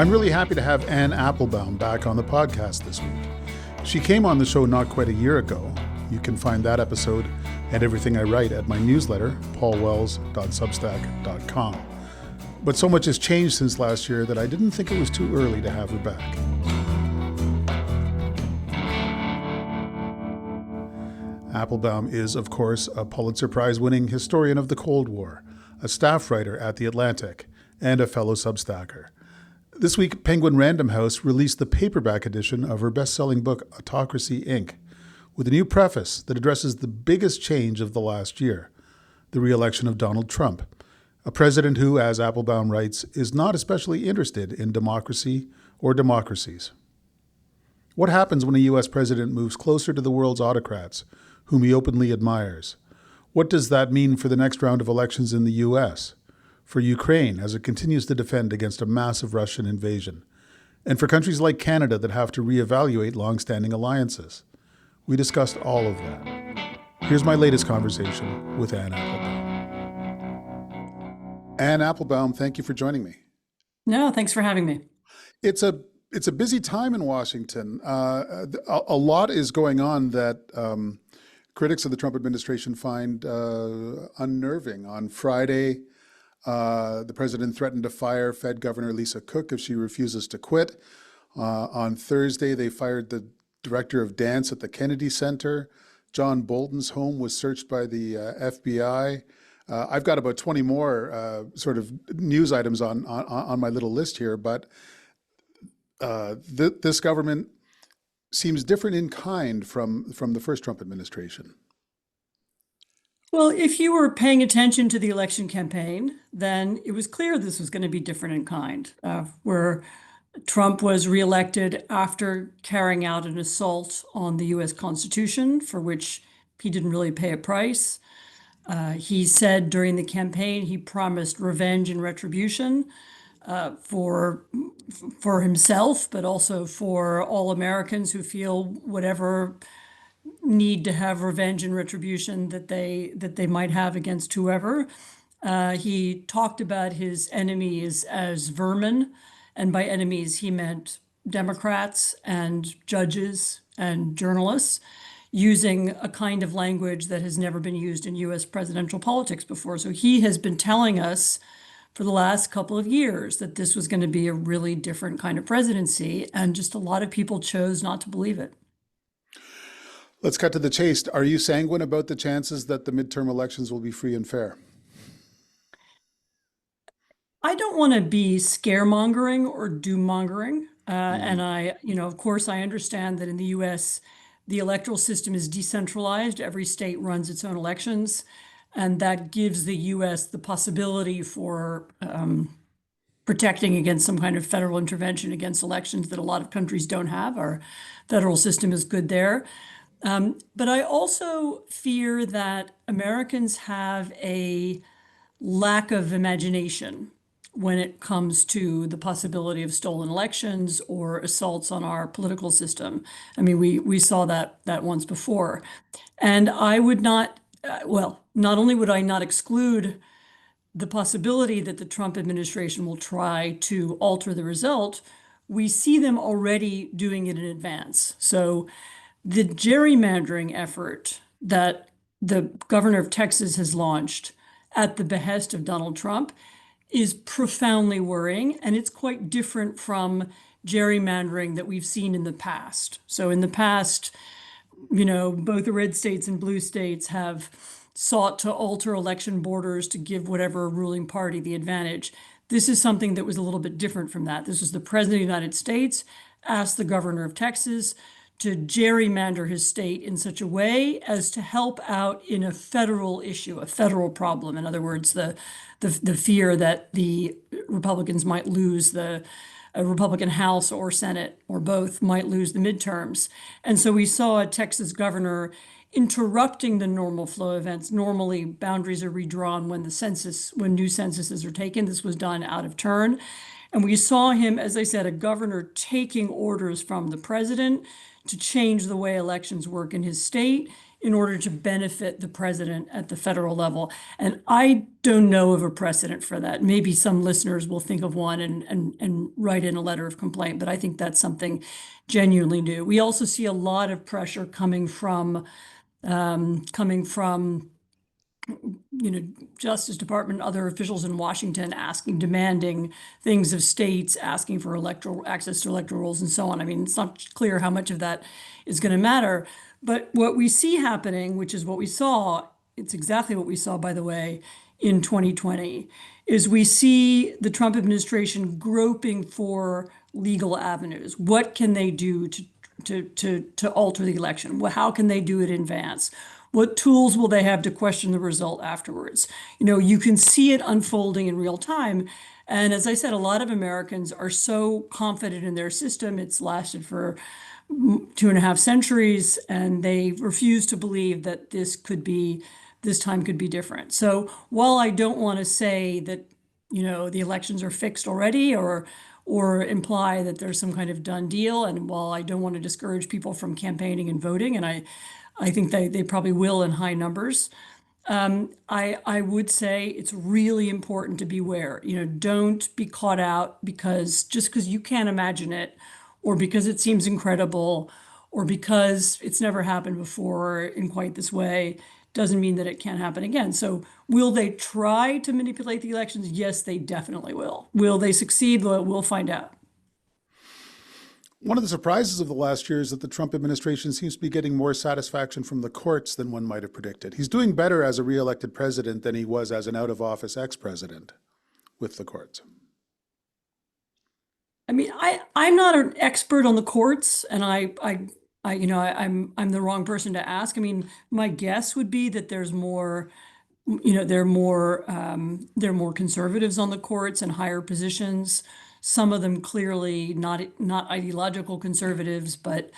I'm really happy to have Anne Applebaum back on the podcast this week. She came on the show not quite a year ago. You can find that episode and everything I write at my newsletter, paulwells.substack.com. But so much has changed since last year that I didn't think it was too early to have her back. Applebaum is, of course, a Pulitzer Prize-winning historian of the Cold War, a staff writer at The Atlantic, and a fellow Substacker. This week, Penguin Random House released the paperback edition of her best-selling book, Autocracy Inc., with a new preface that addresses the biggest change of the last year, the re-election of Donald Trump, a president who, as Applebaum writes, is not especially interested in democracy or democracies. What happens when a U.S. president moves closer to the world's autocrats, whom he openly admires? What does that mean for the next round of elections in the U.S., for Ukraine as it continues to defend against a massive Russian invasion, and for countries like Canada that have to reevaluate long-standing alliances? We discussed all of that. Here's my latest conversation with Anne Applebaum. Anne Applebaum, thank you for joining me. No, thanks for having me. It's a busy time in Washington. A lot is going on that critics of the Trump administration find unnerving. On Friday, the president threatened to fire Fed Governor Lisa Cook if she refuses to quit. On Thursday, they fired the director of dance at the Kennedy Center. John Bolton's home was searched by the FBI. I've got about 20 more sort of news items on my little list here, but this government seems different in kind from the first Trump administration. Well, if you were paying attention to the election campaign, then it was clear this was going to be different in kind, where Trump was reelected after carrying out an assault on the U.S. Constitution, for which he didn't really pay a price. He said during the campaign he promised revenge and retribution for himself, but also for all Americans who feel whatever need to have revenge and retribution that they might have against whoever. He talked about his enemies as vermin, and by enemies he meant Democrats and judges and journalists, using a kind of language that has never been used in U.S. presidential politics before. So he has been telling us for the last couple of years that this was going to be a really different kind of presidency, and just a lot of people chose not to believe it. Let's cut to the chase. Are you sanguine about the chances that the midterm elections will be free and fair? I don't want to be scaremongering or doom-mongering. And of course, I understand that in the U.S., the electoral system is decentralized. Every state runs its own elections. And that gives the U.S. the possibility for protecting against some kind of federal intervention against elections that a lot of countries don't have. Our federal system is good there. But I also fear that Americans have a lack of imagination when it comes to the possibility of stolen elections or assaults on our political system. I mean, we saw that once before. And I would not, not only would I not exclude the possibility that the Trump administration will try to alter the result, we see them already doing it in advance. So the gerrymandering effort that the governor of Texas has launched at the behest of Donald Trump is profoundly worrying, and it's quite different from gerrymandering that we've seen in the past. So in the past, both the red states and blue states have sought to alter election borders to give whatever ruling party the advantage. This is something that was a little bit different from that. This was the president of the United States asked the governor of Texas to gerrymander his state in such a way as to help out in a federal issue, a federal problem. In other words, the fear that the Republicans might lose a Republican House or Senate, or both, might lose the midterms. And so we saw a Texas governor interrupting the normal flow of events. Normally, boundaries are redrawn when new censuses are taken. This was done out of turn. And we saw him, as I said, a governor taking orders from the president to change the way elections work in his state in order to benefit the president at the federal level. And I don't know of a precedent for that. Maybe some listeners will think of one and write in a letter of complaint, but I think that's something genuinely new. We also see a lot of pressure coming from Justice Department, other officials in Washington demanding things of states, asking for electoral access to electoral rolls and so on. I mean, it's not clear how much of that is going to matter. But what we see happening, which is what we saw, it's exactly what we saw, by the way, in 2020, is we see the Trump administration groping for legal avenues. What can they do to alter the election? Well, how can they do it in advance? What tools will they have to question the result afterwards? You can see it unfolding in real time. And as I said, a lot of Americans are so confident in their system. It's lasted for 2.5 centuries, and they refuse to believe that this time could be different. So while I don't want to say that, the elections are fixed already or imply that there's some kind of done deal, and while I don't want to discourage people from campaigning and voting, and I think they probably will in high numbers. I would say it's really important to beware. Don't be caught out just because you can't imagine it, or because it seems incredible, or because it's never happened before in quite this way, doesn't mean that it can't happen again. So will they try to manipulate the elections? Yes, they definitely will. Will they succeed? We'll find out. One of the surprises of the last year is that the Trump administration seems to be getting more satisfaction from the courts than one might have predicted. He's doing better as a re-elected president than he was as an out-of-office ex-president with the courts. I mean, I'm not an expert on the courts, and I'm the wrong person to ask. I mean, my guess would be that there's more, there are more conservatives on the courts and higher positions. Some of them clearly not ideological conservatives, but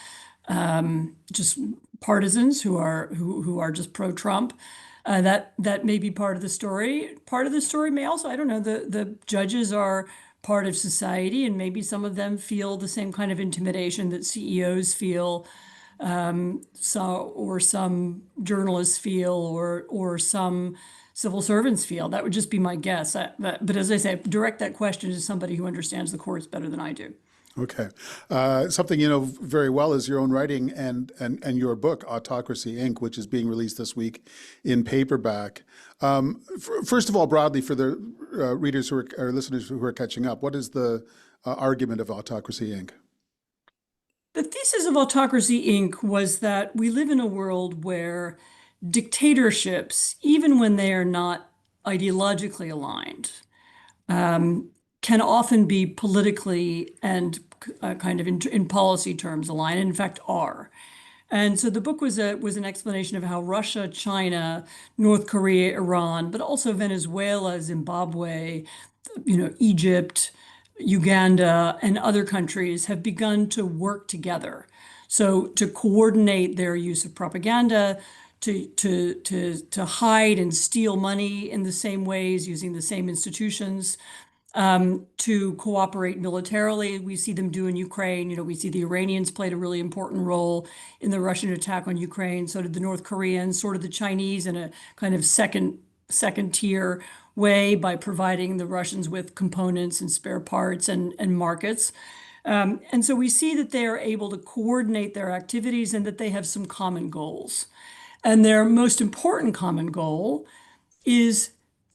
just partisans who are just pro-Trump. That may be part of the story. Part of the story may also, I don't know, the judges are part of society, and maybe some of them feel the same kind of intimidation that CEOs feel, or some journalists feel, or some civil servants feel. That would just be my guess. But as I say, direct that question to somebody who understands the courts better than I do. Okay. Something you know very well is your own writing and your book, Autocracy Inc., which is being released this week in paperback. First of all, broadly, for the readers or listeners who are catching up, what is the argument of Autocracy Inc.? The thesis of Autocracy Inc. was that we live in a world where dictatorships, even when they are not ideologically aligned, can often be politically and kind of in policy terms aligned, and in fact are. And so the book was an explanation of how Russia, China, North Korea, Iran, but also Venezuela, Zimbabwe, Egypt, Uganda, and other countries have begun to work together. So to coordinate their use of propaganda, to hide and steal money in the same ways, using the same institutions, to cooperate militarily. We see them do in Ukraine. We see the Iranians played a really important role in the Russian attack on Ukraine. So did the North Koreans, sort of the Chinese in a kind of second tier way by providing the Russians with components and spare parts and markets. And so we see that they are able to coordinate their activities and that they have some common goals. And their most important common goal is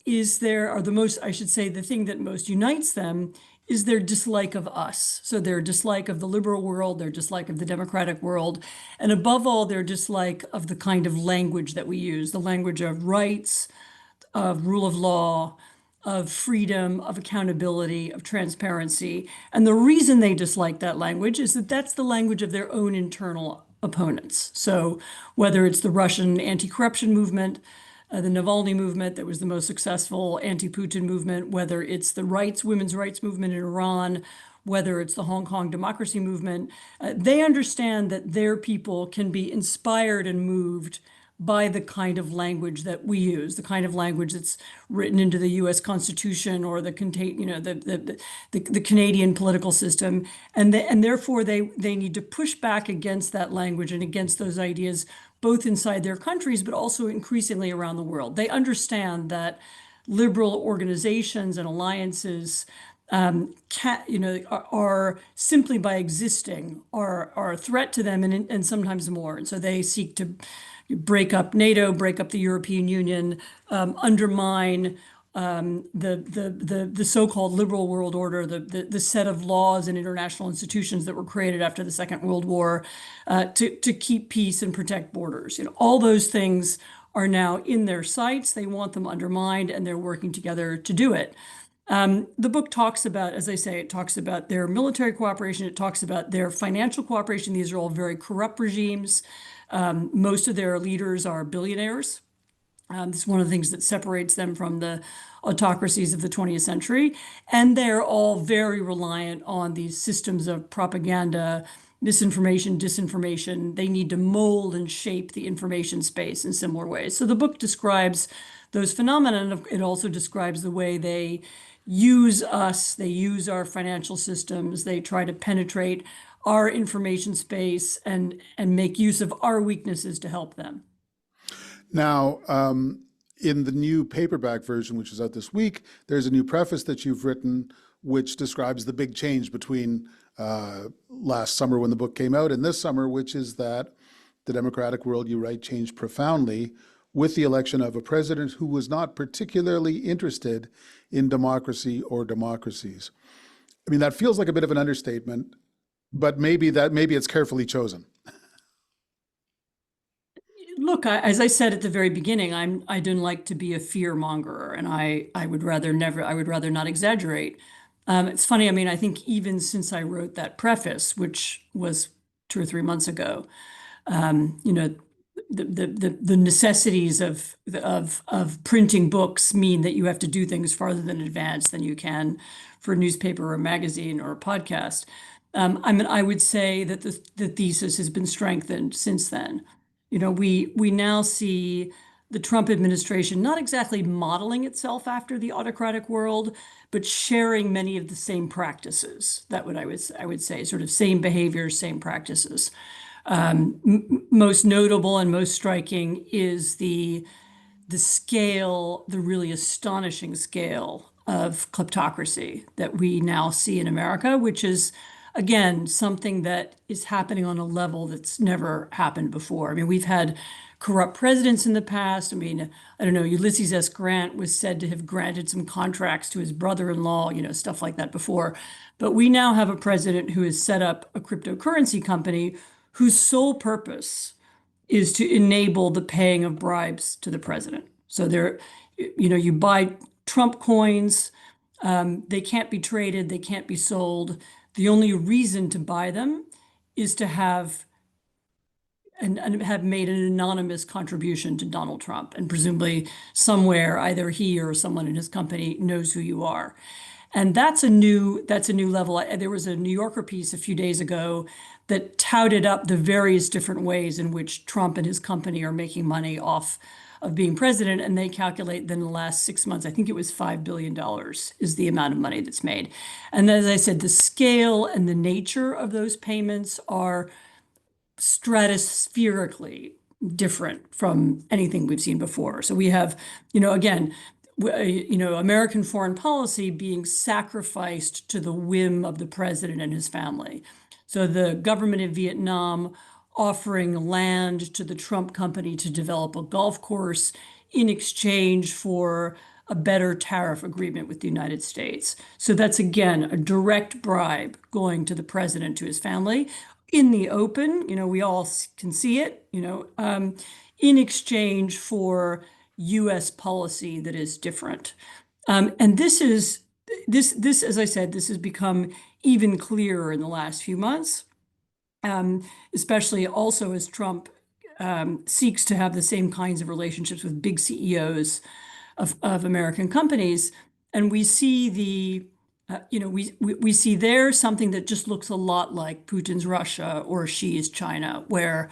the thing that most unites them is their dislike of us. So their dislike of the liberal world, their dislike of the democratic world, and above all, their dislike of the kind of language that we use, the language of rights, of rule of law, of freedom, of accountability, of transparency. And the reason they dislike that language is that that's the language of their own internal opponents. So whether it's the Russian anti-corruption movement, the Navalny movement that was the most successful anti-Putin movement, whether it's the women's rights movement in Iran, whether it's the Hong Kong democracy movement, they understand that their people can be inspired and moved by the kind of language that we use, the kind of language that's written into the U.S. Constitution or the Canadian political system, and therefore they need to push back against that language and against those ideas both inside their countries, but also increasingly around the world. They understand that liberal organizations and alliances are simply by existing are a threat to them and sometimes more. And so they seek to break up NATO, break up the European Union, undermine the so-called liberal world order, the set of laws and international institutions that were created after the Second World War to keep peace and protect borders. All those things are now in their sights. They want them undermined, and they're working together to do it. The book talks about, as I say, it talks about their military cooperation. It talks about their financial cooperation. These are all very corrupt regimes. Most of their leaders are billionaires. This is one of the things that separates them from the autocracies of the 20th century. And they're all very reliant on these systems of propaganda, misinformation, disinformation. They need to mold and shape the information space in similar ways. So the book describes those phenomena, and it also describes the way they use us, they use our financial systems, they try to penetrate our information space and make use of our weaknesses to help them. Now, in the new paperback version, which is out this week, there's a new preface that you've written which describes the big change between last summer when the book came out and this summer, which is that the democratic world, you write, changed profoundly with the election of a president who was not particularly interested in democracy or democracies. I mean, that feels like a bit of an understatement, but maybe it's carefully chosen. Look, as I said at the very beginning, I don't like to be a fear mongerer, and I would rather not exaggerate. It's funny. I mean, I think even since I wrote that preface, which was 2 or 3 months ago, the necessities of printing books mean that you have to do things farther in advance than you can for a newspaper or a magazine or a podcast. I mean, I would say that the thesis has been strengthened since then. We now see the Trump administration not exactly modeling itself after the autocratic world, but sharing many of the same practices. I would say, sort of same behaviors, same practices. Most notable and most striking is the scale, the really astonishing scale of kleptocracy that we now see in America, which is, again, something that is happening on a level that's never happened before. I mean, we've had corrupt presidents in the past. I mean, I don't know, Ulysses S. Grant was said to have granted some contracts to his brother-in-law, stuff like that before. But we now have a president who has set up a cryptocurrency company whose sole purpose is to enable the paying of bribes to the president. So you buy Trump coins, they can't be traded, they can't be sold. The only reason to buy them is to have made an anonymous contribution to Donald Trump, and presumably somewhere either he or someone in his company knows who you are. And that's a new level. There was a New Yorker piece a few days ago that touted up the various different ways in which Trump and his company are making money off of being president. And they calculate that in the last 6 months, I think it was $5 billion is the amount of money that's made. And as I said, the scale and the nature of those payments are stratospherically different from anything we've seen before. So we have, again, American foreign policy being sacrificed to the whim of the president and his family. So the government in Vietnam offering land to the Trump company to develop a golf course in exchange for a better tariff agreement with the United States. So that's, again, a direct bribe going to the president, to his family, in the open. We all can see it, in exchange for U.S. policy that is different. And this, as I said, this has become even clearer in the last few months, especially also as Trump seeks to have the same kinds of relationships with big CEOs of American companies. And we see we see there something that just looks a lot like Putin's Russia or Xi's China, where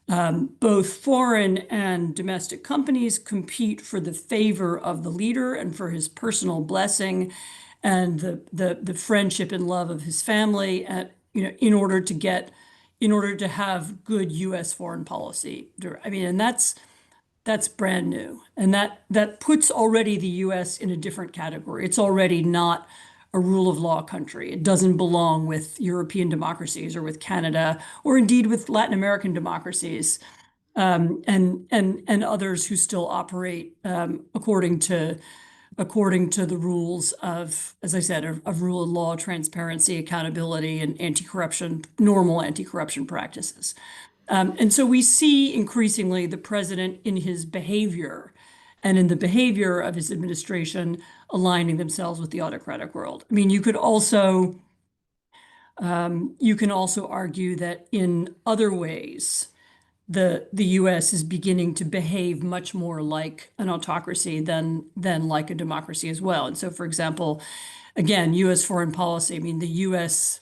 both foreign and domestic companies compete for the favor of the leader and for his personal blessing and the friendship and love of his family, in order to get in order to have good U.S. foreign policy. I mean, and that's brand new, and that puts already the U.S. in a different category. It's already not a rule of law country. It doesn't belong with European democracies or with Canada or indeed with Latin American democracies, and others who still operate according to the rules of, as I said, of rule of law, transparency, accountability, and anti-corruption, normal anti-corruption practices. And so we see increasingly the president in his behavior and in the behavior of his administration aligning themselves with the autocratic world. I mean, you can also argue that in other ways, the U.S. is beginning to behave much more like an autocracy than like a democracy as well. And so, for example, again, U.S. foreign policy. I mean, the U.S.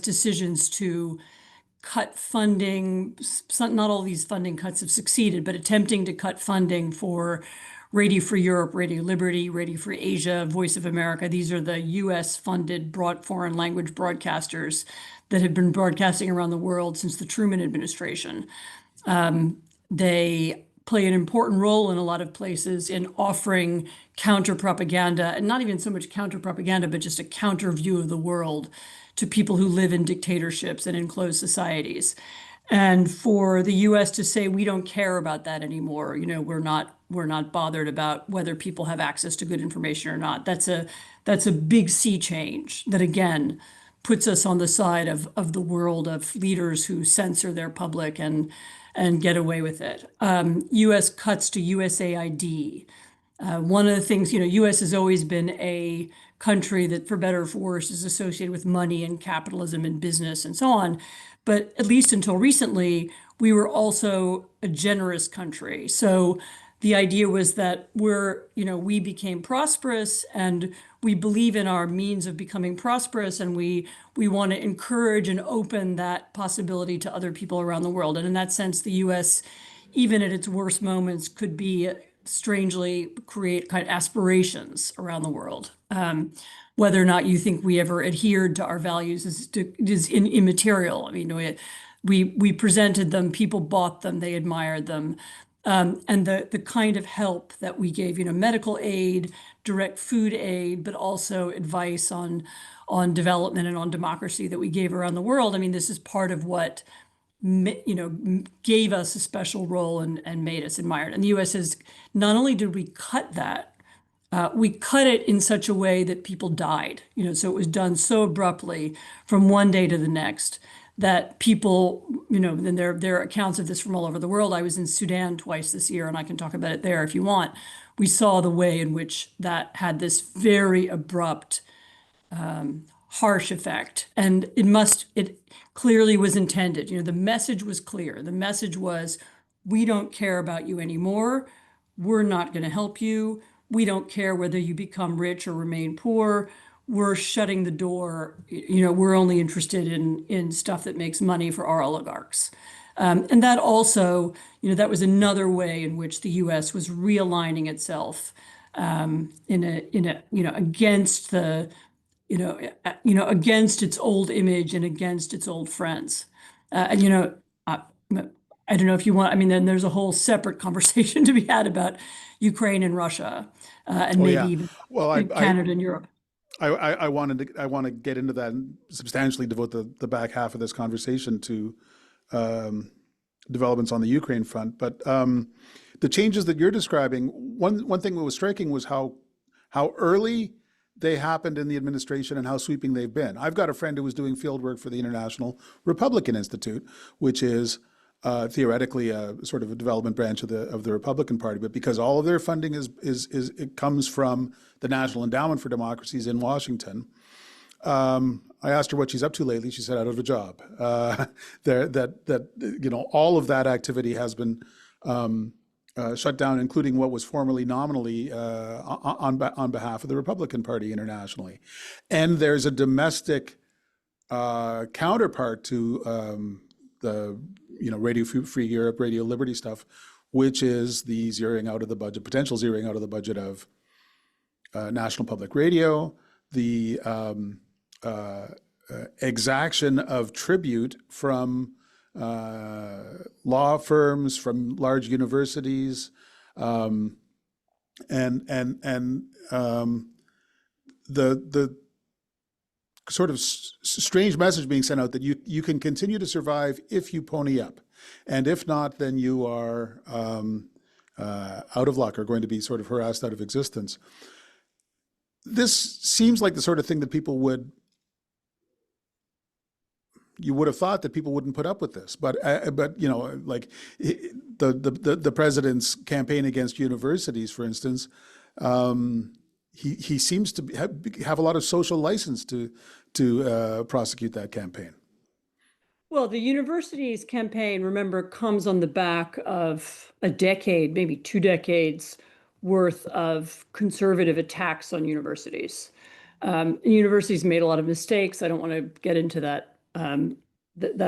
decisions to cut funding, not all these funding cuts have succeeded, but attempting to cut funding for Radio Free Europe, Radio Liberty, Radio Free Asia, Voice of America. These are the U.S. funded foreign language broadcasters that have been broadcasting around the world since the Truman administration. They play an important role in a lot of places in offering counter propaganda, and not even so much counter propaganda, but just a counter view of the world to people who live in dictatorships and in closed societies. And for the U.S. to say, we don't care about that anymore, we're not bothered about whether people have access to good information or not. That's a big sea change that, again, puts us on the side of the world of leaders who censor their public and get away with it. U.S. cuts to USAID. One of the things, U.S. has always been a country that, for better or for worse, is associated with money and capitalism and business and so on. But at least until recently, we were also a generous country. So the idea was that we became prosperous and we believe in our means of becoming prosperous, and we want to encourage and open that possibility to other people around the world. And in that sense, the U.S., even at its worst moments, could be strangely create kind of aspirations around the world. Whether or not you think we ever adhered to our values is immaterial. I mean, we presented them, people bought them, they admired them. And the kind of help that we gave, medical aid, direct food aid, but also advice on development and on democracy that we gave around the world. I mean, this is part of what gave us a special role and made us admired. And the U.S. has, not only did we cut that, we cut it in such a way that people died. So it was done so abruptly from one day to the next that people, then there are accounts of this from all over the world. I was in Sudan twice this year, and I can talk about it there if you want. We saw the way in which that had this very abrupt, harsh effect. And it clearly was intended. The message was clear. The message was, we don't care about you anymore. We're not going to help you. We don't care whether you become rich or remain poor. We're shutting the door. We're only interested in stuff that makes money for our oligarchs. And that also, that was another way in which the U.S. was realigning itself against against its old image and against its old friends. I don't know if you want. I mean, then there's a whole separate conversation to be had about Ukraine and Russia, and maybe even Canada and Europe. I want to get into that and substantially devote the back half of this conversation to developments on the Ukraine front. But the changes that you're describing, one thing that was striking was how early they happened in the administration and how sweeping they've been. I've got a friend who was doing field work for the International Republican Institute, which is theoretically a sort of a development branch of the Republican Party, but because all of their funding it comes from the National Endowment for Democracies in Washington. I asked her what she's up to lately. She said, out of a job. All of that activity has been shut down, including what was formerly nominally on behalf of the Republican Party internationally. And there's a domestic counterpart to the Radio Free Europe, Radio Liberty stuff, which is the zeroing out of the budget, potential zeroing out of the budget of National Public Radio, the exaction of tribute from law firms, from large universities, and the sort of strange message being sent out that you can continue to survive if you pony up, and if not, then you are out of luck or going to be sort of harassed out of existence. This seems like the sort of thing that you would have thought that people wouldn't put up with this, but like the president's campaign against universities, for instance, he seems to have a lot of social license to prosecute that campaign. Well, the university's campaign, remember, comes on the back of a decade, maybe 2 decades worth of conservative attacks on universities. Universities made a lot of mistakes. I don't want to get into that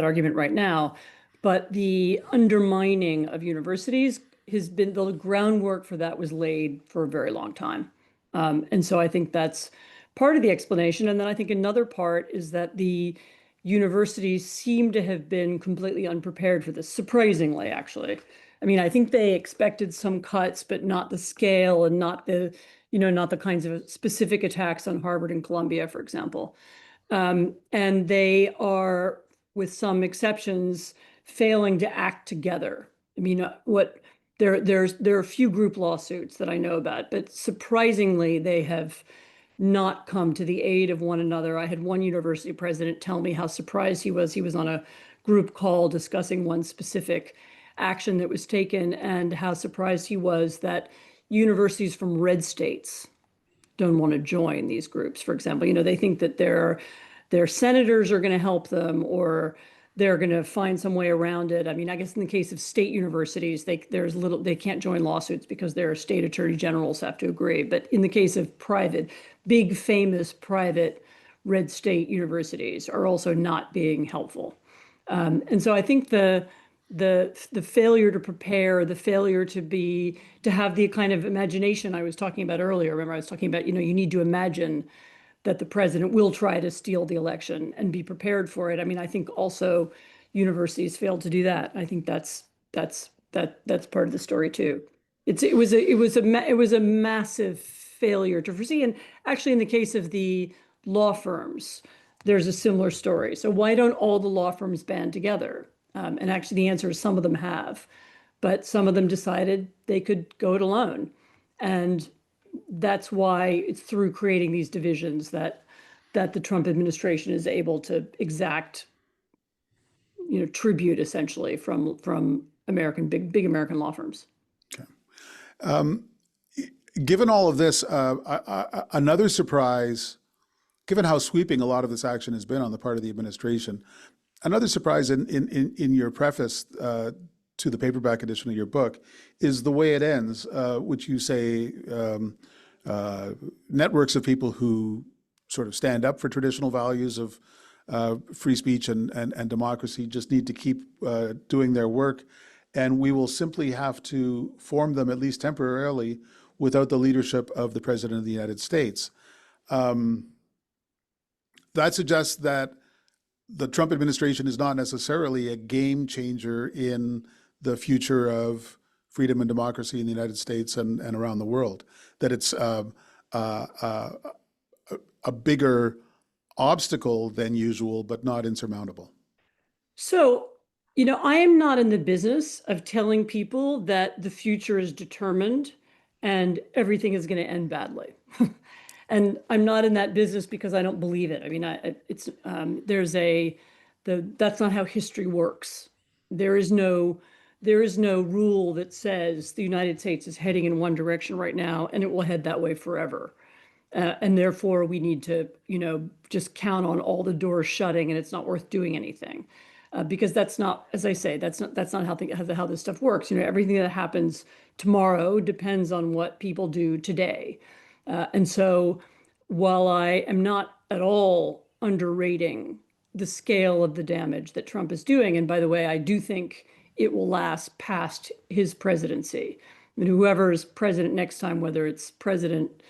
argument right now, but the undermining of universities has been, the groundwork for that was laid for a very long time. And so I think that's part of the explanation. And then I think another part is that the universities seem to have been completely unprepared for this, surprisingly, actually. I mean, I think they expected some cuts, but not the scale and not the kinds of specific attacks on Harvard and Columbia, for example. And they are, with some exceptions, failing to act together. I mean, there are a few group lawsuits that I know about, but surprisingly, they have not come to the aid of one another. I had one university president tell me how surprised he was. He was on a group call discussing one specific action that was taken, and how surprised he was that universities from red states don't want to join these groups. For example, they think that their senators are going to help them, or they're going to find some way around it. I mean, I guess in the case of state universities, they can't join lawsuits because their state attorney generals have to agree. But in the case of big famous private red state universities are also not being helpful. And so I think the failure to prepare, the failure to have the kind of imagination I was talking about earlier. Remember, I was talking about, you need to imagine that the president will try to steal the election and be prepared for it. I mean, I think also universities failed to do that. I think that's part of the story too. It was a massive failure to foresee. And actually, in the case of the law firms, there's a similar story. So why don't all the law firms band together? And actually, the answer is some of them have, but some of them decided they could go it alone. And that's why it's through creating these divisions that the Trump administration is able to exact, tribute essentially from big American law firms. Okay. Given all of this, another surprise, given how sweeping a lot of this action has been on the part of the administration, another surprise in your preface to the paperback edition of your book is the way it ends, which you say networks of people who sort of stand up for traditional values of free speech and democracy just need to keep doing their work, and we will simply have to form them, at least temporarily, without the leadership of the President of the United States. That suggests that the Trump administration is not necessarily a game changer in the future of freedom and democracy in the United States and around the world, that it's a bigger obstacle than usual, but not insurmountable. So, I am not in the business of telling people that the future is determined and everything is going to end badly. And I'm not in that business because I don't believe it. I mean, that's not how history works. There is no rule that says the United States is heading in one direction right now and it will head that way forever. And therefore we need to, just count on all the doors shutting and it's not worth doing anything. Because that's not, as I say, that's not how this stuff works. Everything that happens tomorrow depends on what people do today. And so while I am not at all underrating the scale of the damage that Trump is doing, and by the way, I do think it will last past his presidency. I mean, whoever is president next time, whether it's President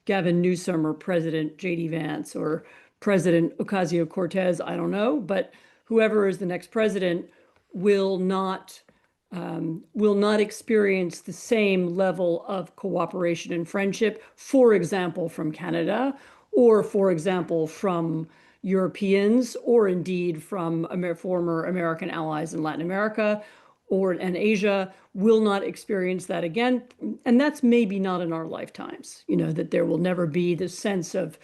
Gavin Newsom or President J.D. Vance or President Ocasio-Cortez, I don't know, but whoever is the next president will not experience the same level of cooperation and friendship, for example, from Canada, or for example, from Europeans, or indeed from former American allies in Latin America and Asia, will not experience that again. And that's maybe not in our lifetimes, that there will never be this sense of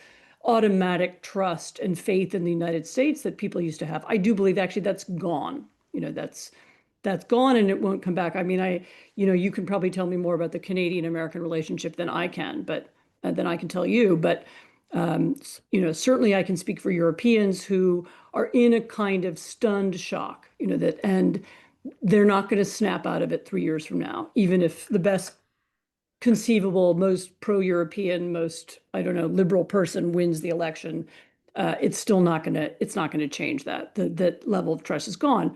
automatic trust and faith in the United States that people used to have. I do believe actually that's gone. That's gone and it won't come back. I mean, you can probably tell me more about the Canadian-American relationship than I can, but than I can tell you. But certainly I can speak for Europeans who are in a kind of stunned shock, and they're not going to snap out of it 3 years from now, even if the best conceivable, most pro-European, most, I don't know, liberal person wins the election. It's still not going to change that. That level of trust is gone.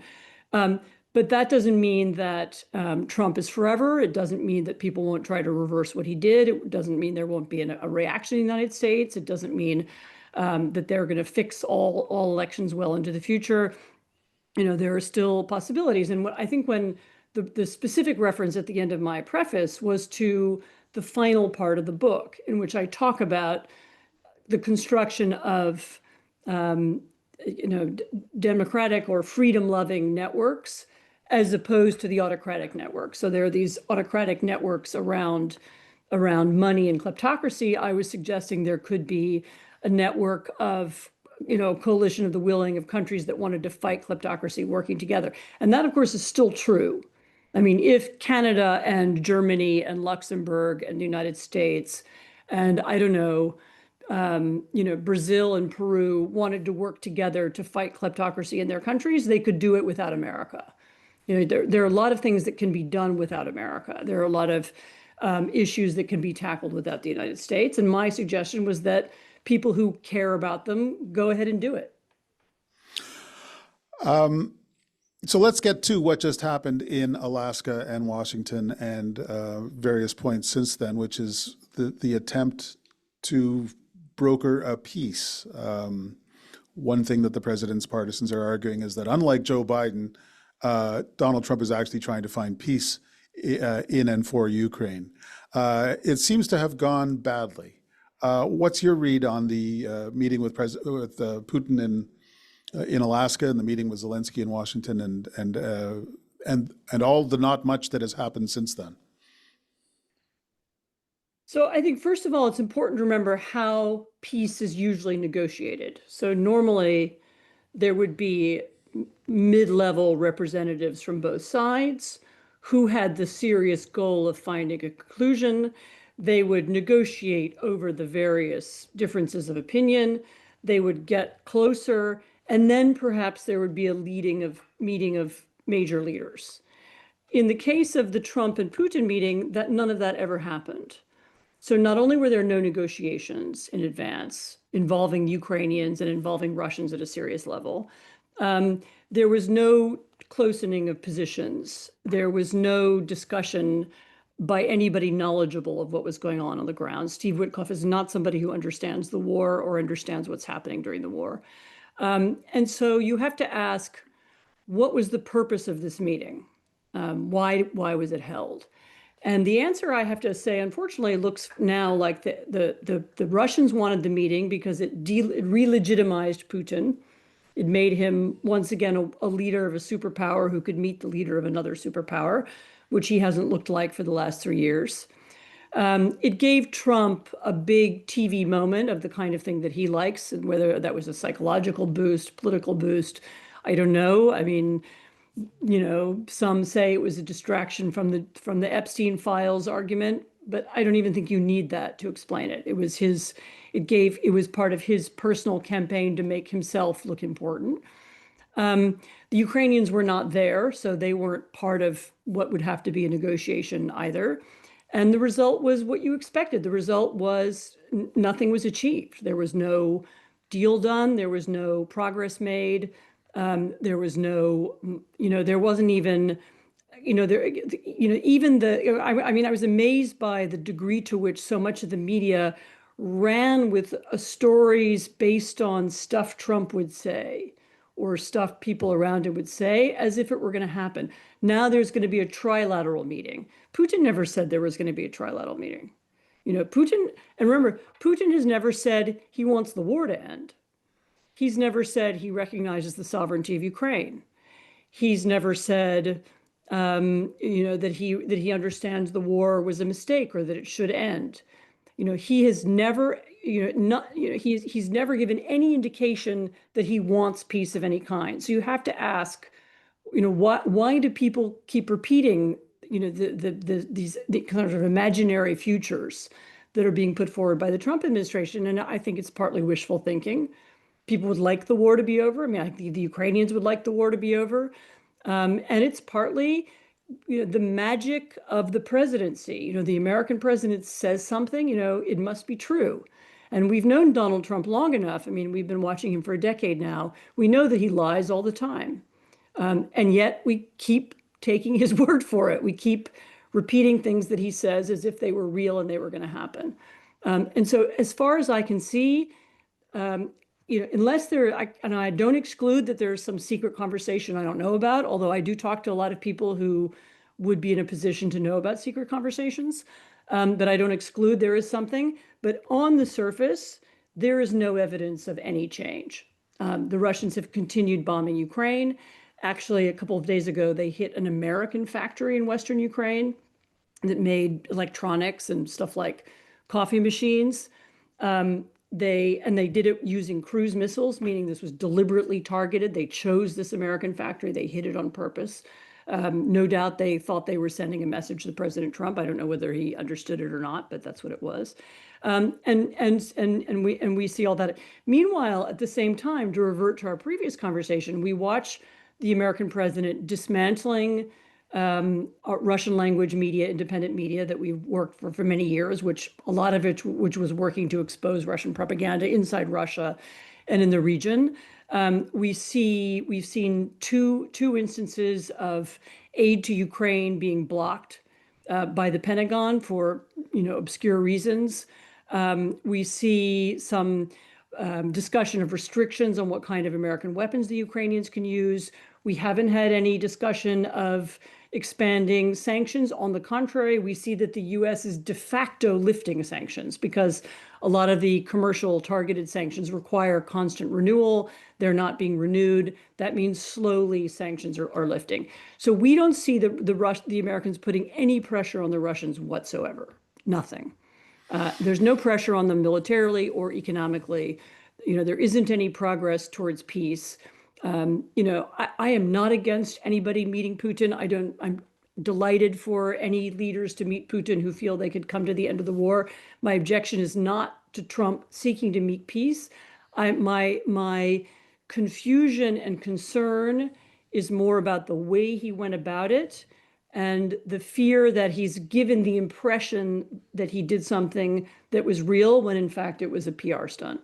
But that doesn't mean that Trump is forever. It doesn't mean that people won't try to reverse what he did. It doesn't mean there won't be a reaction in the United States. It doesn't mean that they're going to fix all elections well into the future. There are still possibilities. And what I think when the specific reference at the end of my preface was to the final part of the book, in which I talk about the construction of democratic or freedom-loving networks as opposed to the autocratic network. So there are these autocratic networks around money and kleptocracy. I was suggesting there could be a network of, a coalition of the willing of countries that wanted to fight kleptocracy working together. And that, of course, is still true. I mean, if Canada and Germany and Luxembourg and the United States and I don't know, Brazil and Peru wanted to work together to fight kleptocracy in their countries, they could do it without America. There are a lot of things that can be done without America. There are a lot of issues that can be tackled without the United States. And my suggestion was that people who care about them go ahead and do it. So let's get to what just happened in Alaska and Washington and various points since then, which is the attempt to broker a peace. One thing that the president's partisans are arguing is that unlike Joe Biden, Donald Trump is actually trying to find peace in and for Ukraine. It seems to have gone badly. What's your read on the meeting with Putin in Alaska and the meeting with Zelensky in Washington and all the not much that has happened since then? So I think, first of all, it's important to remember how peace is usually negotiated. So normally there would be mid-level representatives from both sides who had the serious goal of finding a conclusion. They would negotiate over the various differences of opinion. They would get closer, and then perhaps there would be a meeting of major leaders. In the case of the Trump and Putin meeting, none of that ever happened. So not only were there no negotiations in advance involving Ukrainians and involving Russians at a serious level, there was no closening of positions. There was no discussion by anybody knowledgeable of what was going on the ground. Steve Witkoff is not somebody who understands the war or understands what's happening during the war. And so you have to ask, what was the purpose of this meeting? Why was it held? And the answer, I have to say, unfortunately, looks now like the Russians wanted the meeting because it re-legitimized Putin. It made him, once again, a leader of a superpower who could meet the leader of another superpower, which he hasn't looked like for the last 3 years. It gave Trump a big TV moment of the kind of thing that he likes, and whether that was a psychological boost, political boost, I don't know. I mean, some say it was a distraction from the Epstein files argument, but I don't even think you need that to explain it. It was part of his personal campaign to make himself look important. The Ukrainians were not there, so they weren't part of what would have to be a negotiation either. And the result was what you expected. The result was nothing was achieved. There was no deal done. There was no progress made. There was no, there wasn't even, I was amazed by the degree to which so much of the media ran with stories based on stuff Trump would say or stuff people around him would say as if it were going to happen. Now there's going to be a trilateral meeting. Putin never said there was going to be a trilateral meeting. Putin, and remember, Putin has never said he wants the war to end. He's never said he recognizes the sovereignty of Ukraine. He's never said, that he understands the war was a mistake or that it should end. He has never, he's never given any indication that he wants peace of any kind. So you have to ask, why do people keep repeating, these kind of imaginary futures that are being put forward by the Trump administration? And I think it's partly wishful thinking. People would like the war to be over. I mean, I think the Ukrainians would like the war to be over. And it's partly, the magic of the presidency. The American president says something, it must be true. And we've known Donald Trump long enough. I mean, we've been watching him for a decade now. We know that he lies all the time. And yet we keep taking his word for it. We keep repeating things that he says as if they were real and they were going to happen. And so as far as I can see, unless and I don't exclude that there's some secret conversation I don't know about, although I do talk to a lot of people who would be in a position to know about secret conversations, but I don't exclude there is something. But on the surface, there is no evidence of any change. The Russians have continued bombing Ukraine. Actually, a couple of days ago, they hit an American factory in Western Ukraine that made electronics and stuff like coffee machines. They did it using cruise missiles, meaning this was deliberately targeted. They chose this American factory. They hit it on purpose. No doubt they thought they were sending a message to President Trump. I don't know whether he understood it or not, but that's what it was. And we see all that. Meanwhile, at the same time, to revert to our previous conversation, we watch the American president dismantling Russian language media, independent media that we've worked for many years, which a lot of it which was working to expose Russian propaganda inside Russia and in the region. We've seen two instances of aid to Ukraine being blocked by the Pentagon for obscure reasons. We see some discussion of restrictions on what kind of American weapons the Ukrainians can use. We haven't had any discussion of expanding sanctions. On the contrary, we see that the US is de facto lifting sanctions because a lot of the commercial targeted sanctions require constant renewal. They're not being renewed. That means slowly sanctions are lifting. So we don't see the Americans putting any pressure on the Russians whatsoever. Nothing. There's no pressure on them militarily or economically. There isn't any progress towards peace. I am not against anybody meeting Putin. I'm delighted for any leaders to meet Putin who feel they could come to the end of the war. My objection is not to Trump seeking to meet peace. My confusion and concern is more about the way he went about it and the fear that he's given the impression that he did something that was real when in fact it was a PR stunt.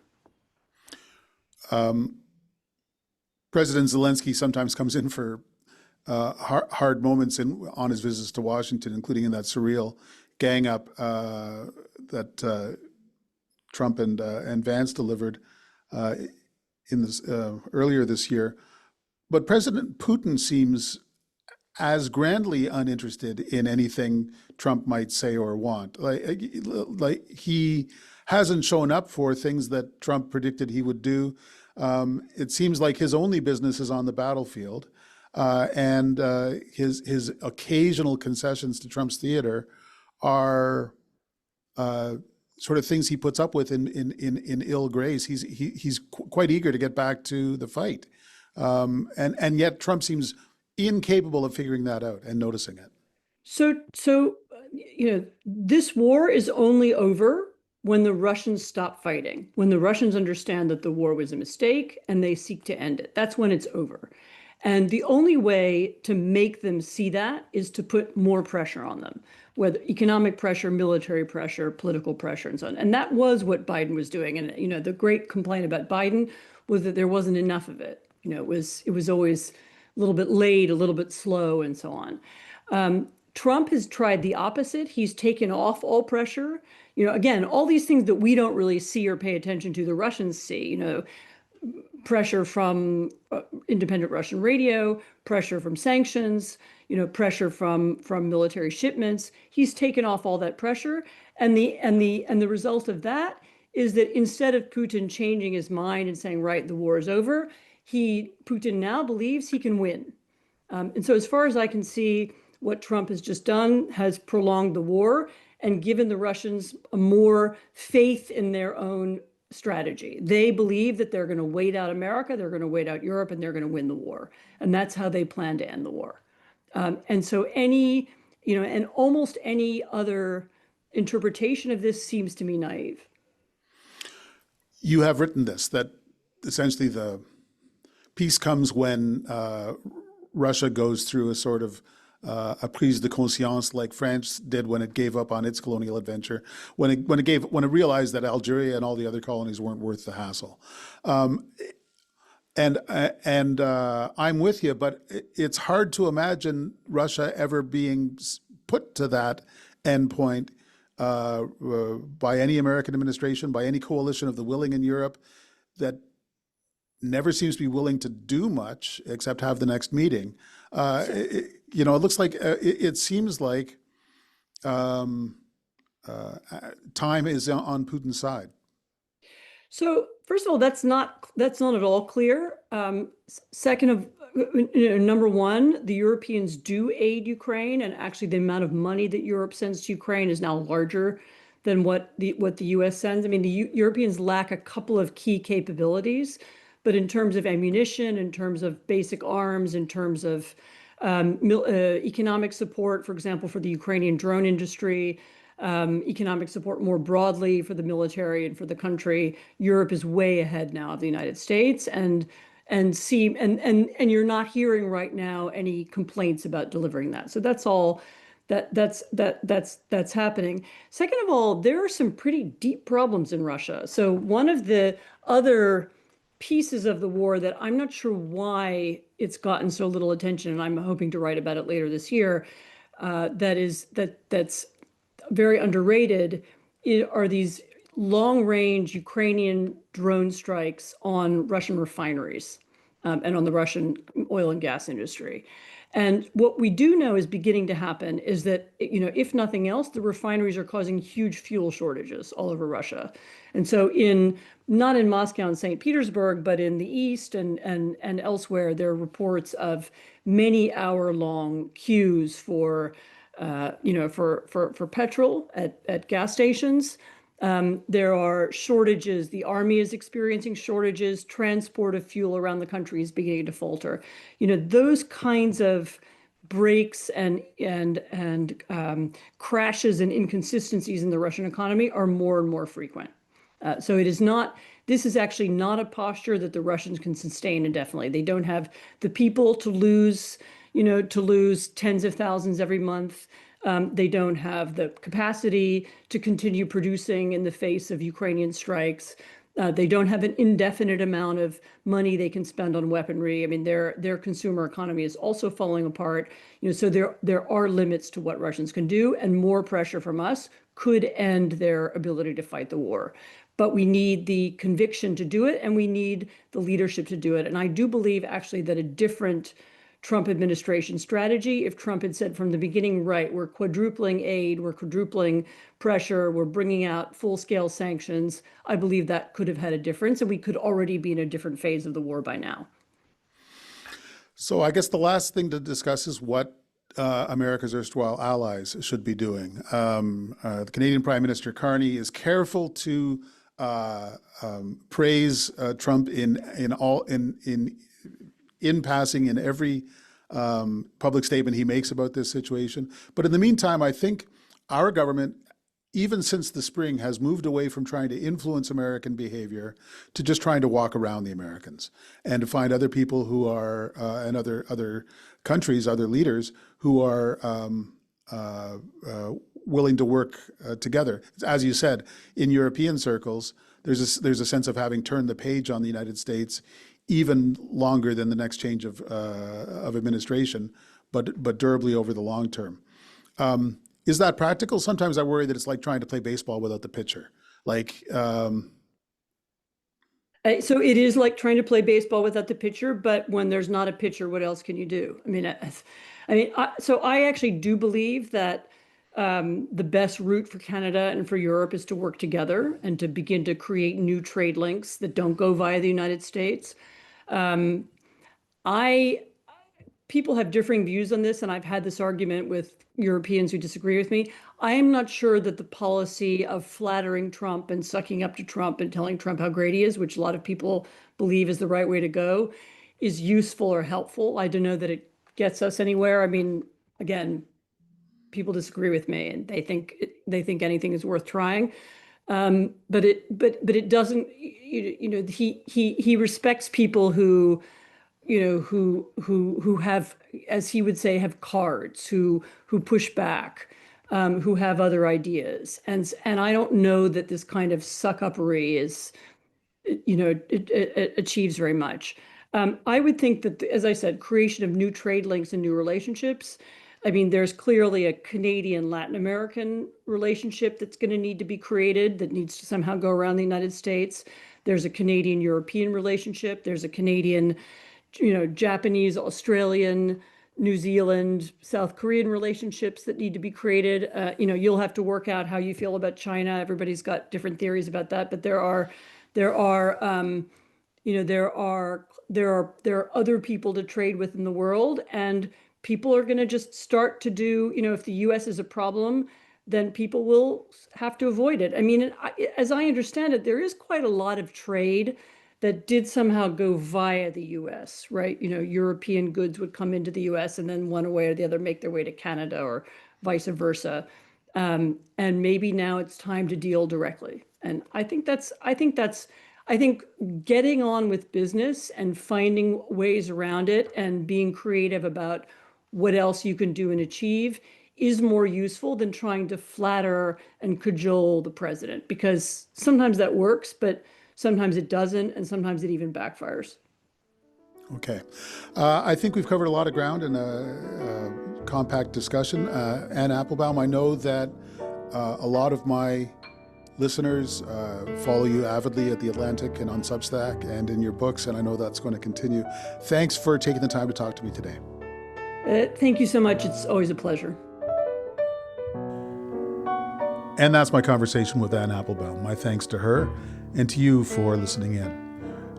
President Zelensky sometimes comes in for hard moments on his visits to Washington, including in that surreal gang up that Trump and Vance delivered earlier this year. But President Putin seems as grandly uninterested in anything Trump might say or want. Like he hasn't shown up for things that Trump predicted he would do. It seems like his only business is on the battlefield, and his occasional concessions to Trump's theater are sort of things he puts up with in ill grace. He's quite eager to get back to the fight, and yet Trump seems incapable of figuring that out and noticing it. So this war is only over when the Russians stop fighting, when the Russians understand that the war was a mistake and they seek to end it. That's when it's over. And the only way to make them see that is to put more pressure on them, whether economic pressure, military pressure, political pressure, and so on. And that was what Biden was doing. And the great complaint about Biden was that there wasn't enough of it. It was always a little bit late, a little bit slow, and so on. Trump has tried the opposite. He's taken off all pressure. Again, all these things that we don't really see or pay attention to, the Russians see, pressure from independent Russian radio, pressure from sanctions, pressure from military shipments. He's taken off all that pressure, and the result of that is that instead of Putin changing his mind and saying, right, the war is over, Putin now believes he can win. And so as far as I can see, what Trump has just done has prolonged the war and given the Russians more faith in their own strategy. They believe that they're going to wait out America, they're going to wait out Europe, and they're going to win the war. And that's how they plan to end the war. And so and almost any other interpretation of this seems to me naive. You have written this, that essentially the peace comes when Russia goes through a sort of a prise de conscience, like France did when it gave up on its colonial adventure, when it realized that Algeria and all the other colonies weren't worth the hassle. And I'm with you, but it's hard to imagine Russia ever being put to that endpoint by any American administration, by any coalition of the willing in Europe that never seems to be willing to do much except have the next meeting. It looks like it seems like time is on Putin's side. So first of all, that's not at all clear. Second, number one, the Europeans do aid Ukraine, and actually the amount of money that Europe sends to Ukraine is now larger than what the U.S. sends. I mean, the Europeans lack a couple of key capabilities, but in terms of ammunition, in terms of basic arms, in terms of economic support, for example, for the Ukrainian drone industry, economic support more broadly for the military and for the country, Europe is way ahead now of the United States, and you're not hearing right now any complaints about delivering that. So that's all that's happening. Second of all, there are some pretty deep problems in Russia. So one of the other pieces of the war that I'm not sure why it's gotten so little attention, and I'm hoping to write about it later this year, that's very underrated, are these long-range Ukrainian drone strikes on Russian refineries and on the Russian oil and gas industry. And what we do know is beginning to happen is that, if nothing else, the refineries are causing huge fuel shortages all over Russia. And so not in Moscow and St. Petersburg, but in the East and elsewhere, there are reports of many hour-long queues for petrol at gas stations. There are shortages. The army is experiencing shortages. Transport of fuel around the country is beginning to falter. Those kinds of breaks and crashes and inconsistencies in the Russian economy are more and more frequent. So this is actually not a posture that the Russians can sustain indefinitely. They don't have the people to lose tens of thousands every month. They don't have the capacity to continue producing in the face of Ukrainian strikes. They don't have an indefinite amount of money they can spend on weaponry. I mean, their consumer economy is also falling apart. So there are limits to what Russians can do, and more pressure from us could end their ability to fight the war. But we need the conviction to do it, and we need the leadership to do it. And I do believe actually that a different Trump administration strategy, if Trump had said from the beginning, right, we're quadrupling aid, we're quadrupling pressure, we're bringing out full-scale sanctions, I believe that could have had a difference, and we could already be in a different phase of the war by now. So I guess the last thing to discuss is what America's erstwhile allies should be doing. The Canadian Prime Minister Carney is careful to praise Trump in passing in every public statement he makes about this situation. But in the meantime, I think our government, even since the spring, has moved away from trying to influence American behavior to just trying to walk around the Americans and to find other people who are, and other countries, other leaders who are willing to work together. As you said, in European circles, there's a sense of having turned the page on the United States even longer than the next change of administration, but durably over the long term. Is that practical? Sometimes I worry that it's like trying to play baseball without the pitcher. Like, So it is like trying to play baseball without the pitcher, but when there's not a pitcher, what else can you do? So I actually do believe that the best route for Canada and for Europe is to work together and to begin to create new trade links that don't go via the United States. Um, I People have differing views on this, and I've had this argument with Europeans who disagree with me. I am not sure that the policy of flattering Trump and sucking up to Trump and telling Trump how great he is, which a lot of people believe is the right way to go, is useful or helpful. I don't know that it gets us anywhere. I mean, again, people disagree with me, and they think anything is worth trying. But it doesn't. He respects people who have, as he would say, have cards, who push back, who have other ideas, and I don't know that this kind of suck-uppery it achieves very much. I would think that, as I said, creation of new trade links and new relationships. I mean, there's clearly a Canadian-Latin American relationship that's going to need to be created that needs to somehow go around the United States. There's a Canadian-European relationship. There's a Canadian, Japanese, Australian, New Zealand, South Korean relationships that need to be created. You'll have to work out how you feel about China. Everybody's got different theories about that, but there are other people to trade with in the world, and people are going to just start to do, if the US is a problem, then people will have to avoid it. I mean, as I understand it, there is quite a lot of trade that did somehow go via the US, right? European goods would come into the US and then one way or the other make their way to Canada or vice versa. And maybe now it's time to deal directly. And I think getting on with business and finding ways around it and being creative about what else you can do and achieve is more useful than trying to flatter and cajole the president, because sometimes that works, but sometimes it doesn't, and sometimes it even backfires. Okay. I think we've covered a lot of ground in a compact discussion. Anne Applebaum, I know that a lot of my listeners follow you avidly at The Atlantic and on Substack and in your books, and I know that's going to continue. Thanks for taking the time to talk to me today. Thank you so much. It's always a pleasure. And that's my conversation with Anne Applebaum. My thanks to her and to you for listening in.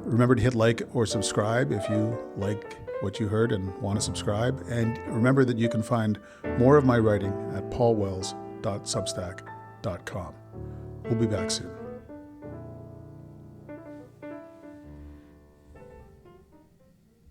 Remember to hit like or subscribe if you like what you heard and want to subscribe. And remember that you can find more of my writing at paulwells.substack.com. We'll be back soon.